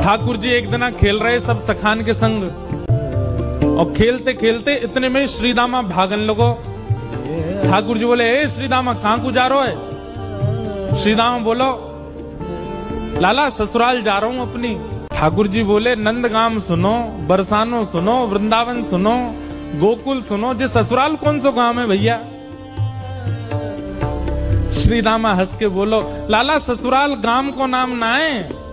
ठाकुर जी एक दिन खेल रहे सब सखान के संग, और खेलते खेलते इतने में श्रीदामा भागन लगो। ठाकुर जी बोले, ए श्रीदामा कहां को जा रहे है? श्रीदामा बोलो, लाला ससुराल जा रहा हूं अपनी। ठाकुर जी बोले, नंदगाम सुनो, बरसानो सुनो, वृंदावन सुनो, गोकुल सुनो, जे ससुराल कौन सा गांव है भैया? श्रीदामा हंस के बोलो, लाला ससुराल गांव को नाम ना है।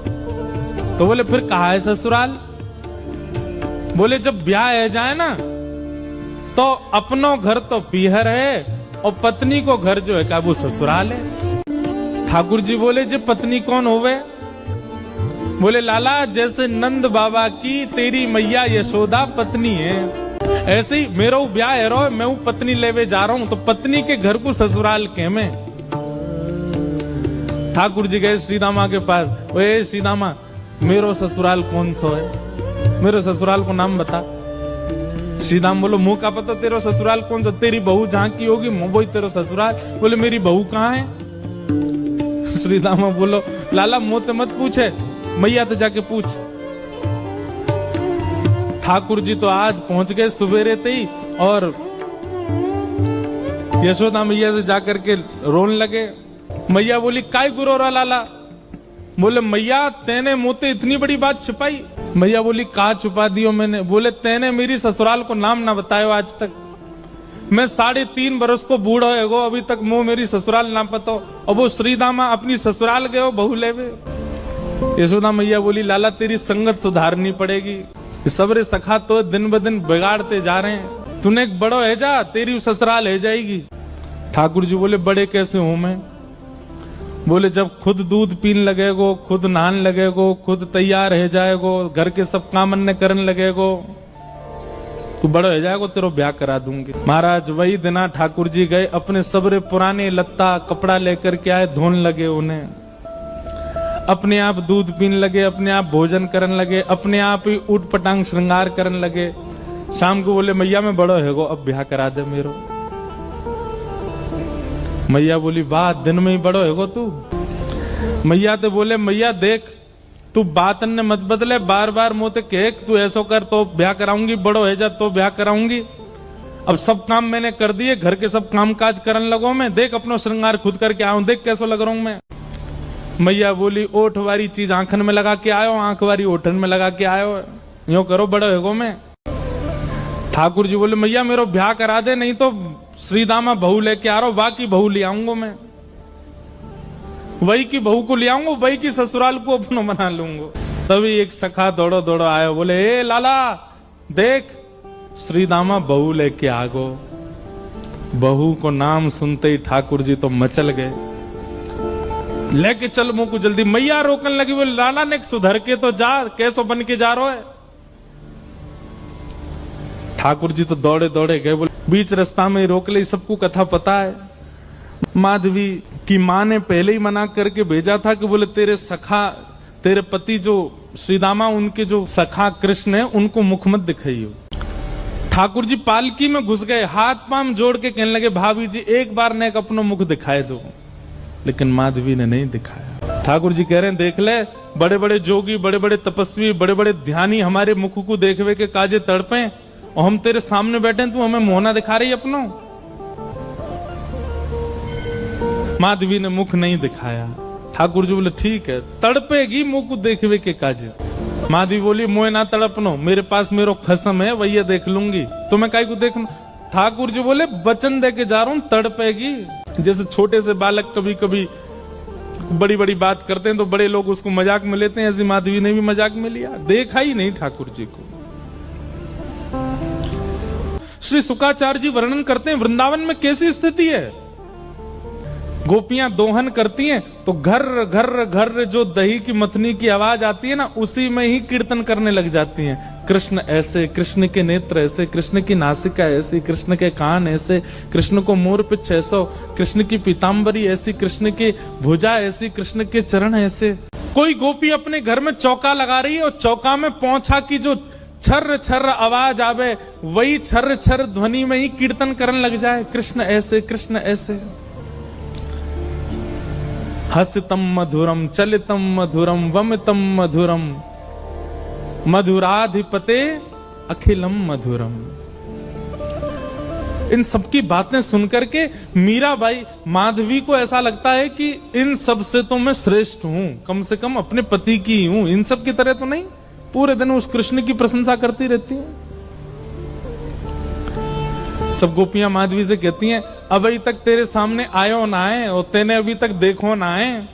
तो बोले, फिर कहा है ससुराल? बोले, जब ब्याह है जाए ना तो अपनो घर तो पीहर है और पत्नी को घर जो है वो ससुराल है। ठाकुर जी बोले, जे पत्नी कौन होवे? बोले, लाला जैसे नंद बाबा की तेरी मैया यशोदा पत्नी है, ऐसे ही मेरा ब्याह है रो, मैं वो पत्नी लेवे जा रहा हूं, तो पत्नी के घर को ससुराल के में। ठाकुर जी गए श्रीदामा के पास, ओए श्रीदामा मेरो ससुराल कौन सा है? मेरे ससुराल को नाम बता। श्रीदाम बोलो, मुंह का पता तेरा ससुराल कौन सा? तेरी बहू जहां की होगी वही तेरा ससुराल। बोले, मेरी बहू कहाँ है? श्रीदामा बोलो, लाला मुंह मत पूछे, मैया तो जाके पूछ। ठाकुर जी तो आज पहुंच गए सुबेरे ही, और यशोदा मैया से जाकर के रोने लगे। मैया बोली, काय गुरो रा लाला? बोले, मैया तेने मुझे इतनी बड़ी बात छिपाई। मैया बोली, कहा छुपा दियो मैंने? बोले, तेने मेरी ससुराल को नाम ना बतायो आज तक। मैं 3.5 बरस को बूढ़ा हो, अभी तक मुंह मेरी ससुराल ना पता, और वो श्रीदामा अपनी ससुराल गए बहू लेवे। यशोदा मैया बोली, लाला तेरी संगत सुधारनी पड़ेगी, सबरे सखा तो दिन ब दिन बिगाड़ते जा रहे हैं, तूने एक बड़ो है जा, तेरी ससुराल है जाएगी। ठाकुर जी बोले, बड़े कैसे हूं मैं? बोले, जब खुद दूध पीन लगेगो, खुद नहान लगेगो, खुद तैयार है जाएगो, घर के सब काम अन्य करने लगेगो, तू बड़ो हो जाएगो, तेरो ब्याह करा दूंगी। महाराज वही दिना ठाकुर जी गए, अपने सबरे पुराने लत्ता कपड़ा लेकर के आए, धोने लगे उन्हें, अपने आप दूध पीने लगे, अपने आप भोजन करने लगे, अपने आप ही उठ पटांग श्रृंगार करने लगे। शाम को बोले, मैया मैं बड़ो है गो, अब ब्याह करा दे मेरो। मैया बोली, वाह दिन में ही बड़ो है गो तू। मैया तो बोले, मैया देख तू बात ने मत बदले, बार बार मोते कह तू ऐसो कर तो ब्याह कराऊंगी, बड़ो है जा तो ब्याह कराऊंगी। अब सब काम मैंने कर दिए, घर के सब काम काज करने लगो मैं, देख अपनो श्रृंगार खुद करके आऊं, देख कैसो लग रहा हूं मैं। मैया बोली, ओठ वाली चीज आंखन में लगा के आयो, आंख वाली ओठन में लगा के आयो, यूं करो बड़ो है गो मैं। ठाकुर जी बोले, मैया मेरो ब्याह करा दे, नहीं तो श्रीदामा बहू लेके आ रहा हूं, बाकी बहू ले आऊंगा मैं, वही की बहू को ले आऊंगा, वही की ससुराल को अपना बना लूंगा। तभी एक सखा दौड़ो दौड़ो आयो, बोले, ए लाला देख श्रीदामा बहू लेके आ गो। बहू को नाम सुनते ही ठाकुर जी तो मचल गए, लेके चल मुंह को जल्दी। मैया रोकने लगी, बोले, लाला ने सुधर के तो जा, कैसो बन के जा रहा है? ठाकुर जी तो दौड़े दौड़े गए, बोले, बीच रास्ता में रोक ले, सबको कथा पता है। माधवी की माँ ने पहले ही मना करके भेजा था कि बोले, तेरे सखा, तेरे पति जो श्रीदामा, उनके जो सखा कृष्ण है, उनको मुख मत दिखाइयो। ठाकुर जी पालकी में घुस गए, हाथ पांव जोड़ के कहने लगे, भाभी जी एक बार ने अपनो मुख दिखाए दो, लेकिन माधवी ने नहीं दिखाया। ठाकुर जी कह रहे हैं, देख ले, बड़े बड़े जोगी, बड़े बड़े तपस्वी, बड़े बड़े ध्यानी हमारे मुख को देखवे के काजे तड़पे, और हम तेरे सामने बैठे, तू हमें मोहना दिखा रही अपनो। माधवी ने मुख नहीं दिखाया। ठाकुर जी बोले, ठीक है, तड़पेगी मुंह को देखवे के काजे। माधवी बोली, मोह ना तड़पनो, मेरे पास मेरो खसम है, वही देख लूंगी, तुम्हें काई को देखना। ठाकुर जी बोले, वचन दे के जा रहा हूं, तड़पेगी। जैसे छोटे से बालक कभी कभी बड़ी बड़ी बात करते हैं तो बड़े लोग उसको मजाक में लेते हैं, ऐसी माधवी ने भी मजाक में लिया, देखा ही नहीं ठाकुर जी को। श्री शुकाचार्य जी वर्णन करते हैं, वृंदावन में कैसी स्थिति है। गोपियां दोहन करती हैं तो घर घर घर जो दही की मथनी की आवाज आती है ना, उसी में ही कीर्तन करने लग जाती हैं। कृष्ण ऐसे, कृष्ण के नेत्र ऐसे, कृष्ण की नासिका ऐसी, कृष्ण के कान ऐसे, कृष्ण को मोर पे 600, कृष्ण की पीताम्बरी ऐसी, कृष्ण की भुजा ऐसी, कृष्ण के चरण ऐसे। कोई गोपी अपने घर में चौका लगा रही है और चौका में पौंछा की जो छर्र छर्र आवाज आवे, वही छर्र छर्र ध्वनि में ही कीर्तन करने लग जाए, कृष्ण ऐसे, कृष्ण ऐसे। हसितम मधुरम, चलितम मधुरम, वमितम मधुरम, मधुराधिपते अखिलम मधुरम। इन सबकी बातें सुनकर के मीराबाई, माधवी को ऐसा लगता है कि इन सब से तो मैं श्रेष्ठ हूं, कम से कम अपने पति की ही हूं, इन सब की तरह तो नहीं। पूरे दिन उस कृष्ण की प्रशंसा करती रहती हैं। सब गोपियां माधवी से कहती हैं, अभी तक तेरे सामने आयो ना है और तेने अभी तक देखो ना है।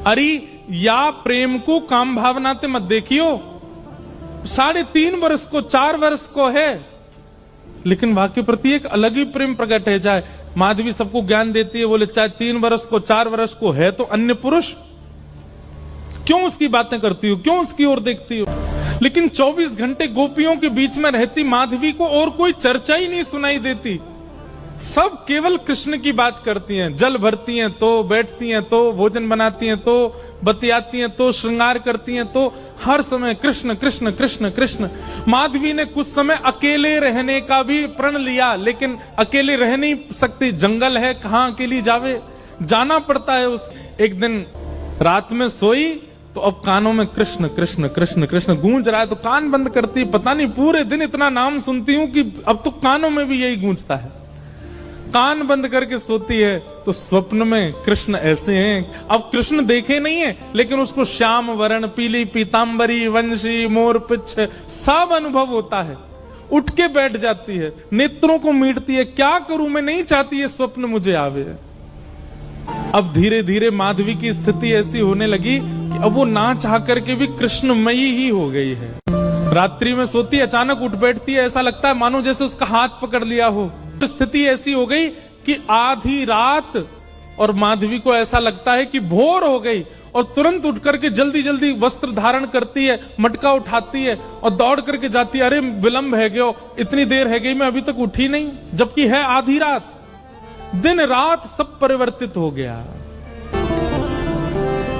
अरे या प्रेम को काम भावनाते मत देखियो, 3.5 वर्ष को 4 वर्ष को है, लेकिन वहां के प्रति एक अलग ही प्रेम प्रकट है जाए। माधवी सबको ज्ञान देती है, बोले चाहे 3 वर्ष को 4 वर्ष को है तो अन्य पुरुष, क्यों उसकी बातें करती हो, क्यों उसकी ओर देखती हो। लेकिन 24 घंटे गोपियों के बीच में रहती माधवी को और कोई चर्चा ही नहीं सुनाई देती। सब केवल कृष्ण की बात करती हैं, जल भरती हैं तो, बैठती हैं तो, भोजन बनाती हैं तो, बतियाती हैं तो, श्रृंगार करती हैं तो, हर समय कृष्ण कृष्ण कृष्ण कृष्ण। माधवी ने कुछ समय अकेले रहने का भी प्रण लिया, लेकिन अकेले रह नहीं सकती, जंगल है, कहां अकेली जावे, जाना पड़ता है। उस एक दिन रात में सोई तो अब कानों में कृष्ण कृष्ण कृष्ण कृष्ण गूंज रहा है, तो कान बंद करती, पता नहीं पूरे दिन इतना नाम सुनती हूं कि अब तो कानों में भी यही गूंजता है। कान बंद करके सोती है तो स्वप्न में कृष्ण ऐसे हैं। अब कृष्ण देखे नहीं है, लेकिन उसको श्याम वर्ण, पीली पीतांबरी, वंशी, मोर पिच्छ सब अनुभव होता है। उठ के बैठ जाती है, नेत्रों को मीटती है, क्या करूं मैं, नहीं चाहती है स्वप्न मुझे आवे। अब धीरे धीरे माधवी की स्थिति ऐसी होने लगी कि अब वो ना चाह करके भी कृष्णमयी ही हो गई है। रात्रि में सोती, अचानक उठ बैठती है, ऐसा लगता है मानो जैसे उसका हाथ पकड़ लिया हो। स्थिति ऐसी हो गई कि आधी रात और माधवी को ऐसा लगता है कि भोर हो गई, और तुरंत उठ करके जल्दी जल्दी वस्त्र धारण करती है, मटका उठाती है और दौड़ करके जाती है। अरे विलंब है गयो, इतनी देर है गई, मैं अभी तक उठी नहीं, जबकि है आधी रात। दिन रात सब परिवर्तित हो गया।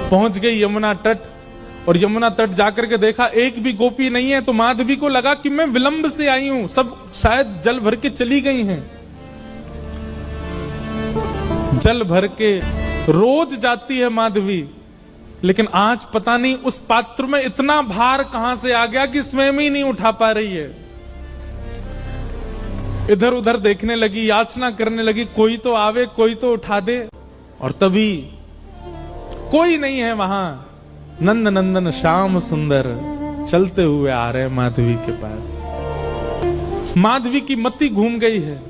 पहुंच गई यमुना तट, और यमुना तट जाकर के देखा एक भी गोपी नहीं है, तो माधवी को लगा कि मैं विलंब से आई हूं, सब शायद जल भर के चली गई हैं। जल भर के रोज जाती है माधवी, लेकिन आज पता नहीं उस पात्र में इतना भार कहां से आ गया कि स्वयं ही नहीं उठा पा रही है। इधर उधर देखने लगी, याचना करने लगी, कोई तो आवे, कोई तो उठा दे, और तभी कोई नहीं है वहां। नंद नंदन श्याम सुंदर चलते हुए आ रहे हैं माधवी के पास। माधवी की मति घूम गई है,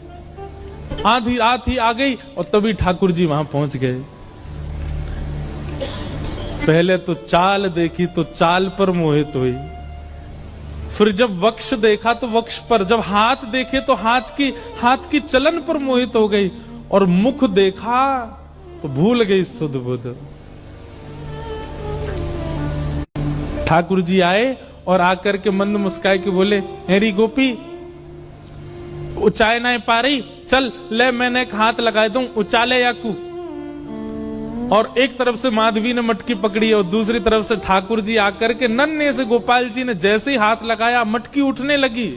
आधी रात ही आ गई, और तभी ठाकुर जी वहां पहुंच गए। पहले तो चाल देखी तो चाल पर मोहित हुई, फिर जब वक्ष देखा तो वक्ष पर, जब हाथ देखे तो हाथ की चलन पर मोहित हो गई, और मुख देखा तो भूल गई सुध बुध। ठाकुर जी आए और आकर के मंद मुस्काए के बोले, हेरी गोपी उचाए ना पा रही, चल ले मैंने एक हाथ लगा दूं, उचाले याकू। और एक तरफ से माधवी ने मटकी पकड़ी और दूसरी तरफ से ठाकुर जी आकर के नन्हे से गोपाल जी ने जैसे ही हाथ लगाया, मटकी उठने लगी।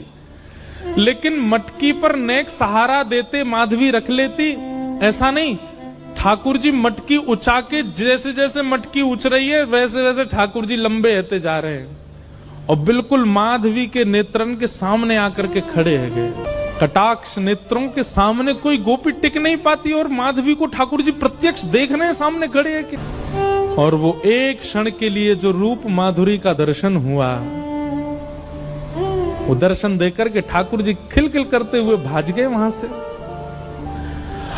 लेकिन मटकी पर नेक सहारा देते माधवी रख लेती, ऐसा नहीं। ठाकुर जी मटकी उछा के, जैसे जैसे मटकी उछ रही है वैसे वैसे ठाकुर जी लंबे होते जा रहे हैं, और बिल्कुल माधवी के नेत्रन के सामने आकर के खड़े है गए। कटाक्ष नेत्रों के सामने कोई गोपी टिक नहीं पाती, और माधवी को ठाकुर जी प्रत्यक्ष देख रहे हैं, सामने खड़े हैं कि। और वो एक क्षण के लिए जो रूप माधुरी का दर्शन हुआ, वो दर्शन देकर के ठाकुर जी खिलखिल करते हुए भाग गए वहां से।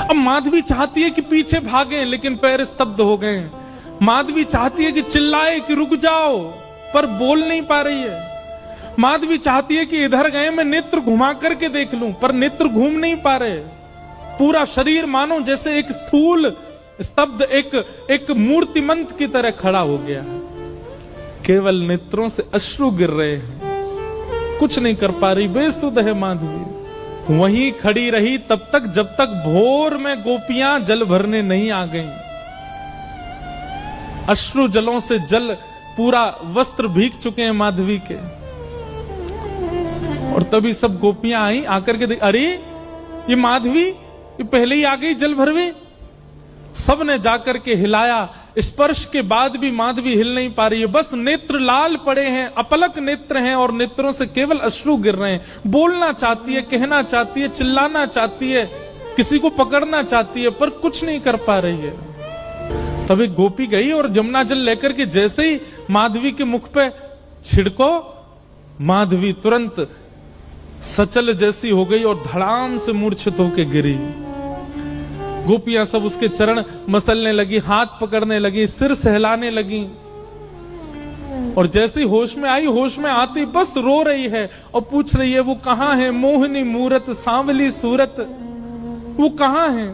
अब माधवी चाहती है कि पीछे भागे, लेकिन पैर स्तब्ध हो गए। माधवी चाहती है कि चिल्लाए कि रुक जाओ, पर बोल नहीं पा रही है। माधवी चाहती है कि इधर गए मैं नेत्र घुमा करके देख लूं, पर नेत्र घूम नहीं पा रहे। पूरा शरीर मानो जैसे एक स्थूल स्तब्ध एक मूर्तिमंत की तरह खड़ा हो गया है। केवल नेत्रों से अश्रु गिर रहे हैं, कुछ नहीं कर पा रही, बेसुध है माधवी। वहीं खड़ी रही तब तक जब तक भोर में गोपियां जल भरने नहीं आ गईं। अश्रु जलों से जल पूरा वस्त्र भीग चुके हैं माधवी के। और तभी सब गोपियां आई, आकर के देख, अरे ये माधवी ये पहले ही आ गई जल भरवे। सब ने जाकर के हिलाया स्पर्श के बाद भी माधवी हिल नहीं पा रही है, बस नेत्र लाल पड़े हैं, अपलक नेत्र हैं और नेत्रों से केवल अश्रु गिर रहे हैं। बोलना चाहती है, कहना चाहती है, चिल्लाना चाहती है, किसी को पकड़ना चाहती है, पर कुछ नहीं कर पा रही है। तब एक गोपी गई और जमुना जल लेकर के जैसे ही माधवी के मुख पे छिड़को, माधवी तुरंत सचल जैसी हो गई और धड़ाम से मूर्छित होकर गिरी। गोपियां सब उसके चरण मसलने लगी, हाथ पकड़ने लगी, सिर सहलाने लगी और जैसे होश में आई, होश में आती बस रो रही है और पूछ रही है वो कहां है, मोहिनी मूरत सांवली सूरत, वो कहां है।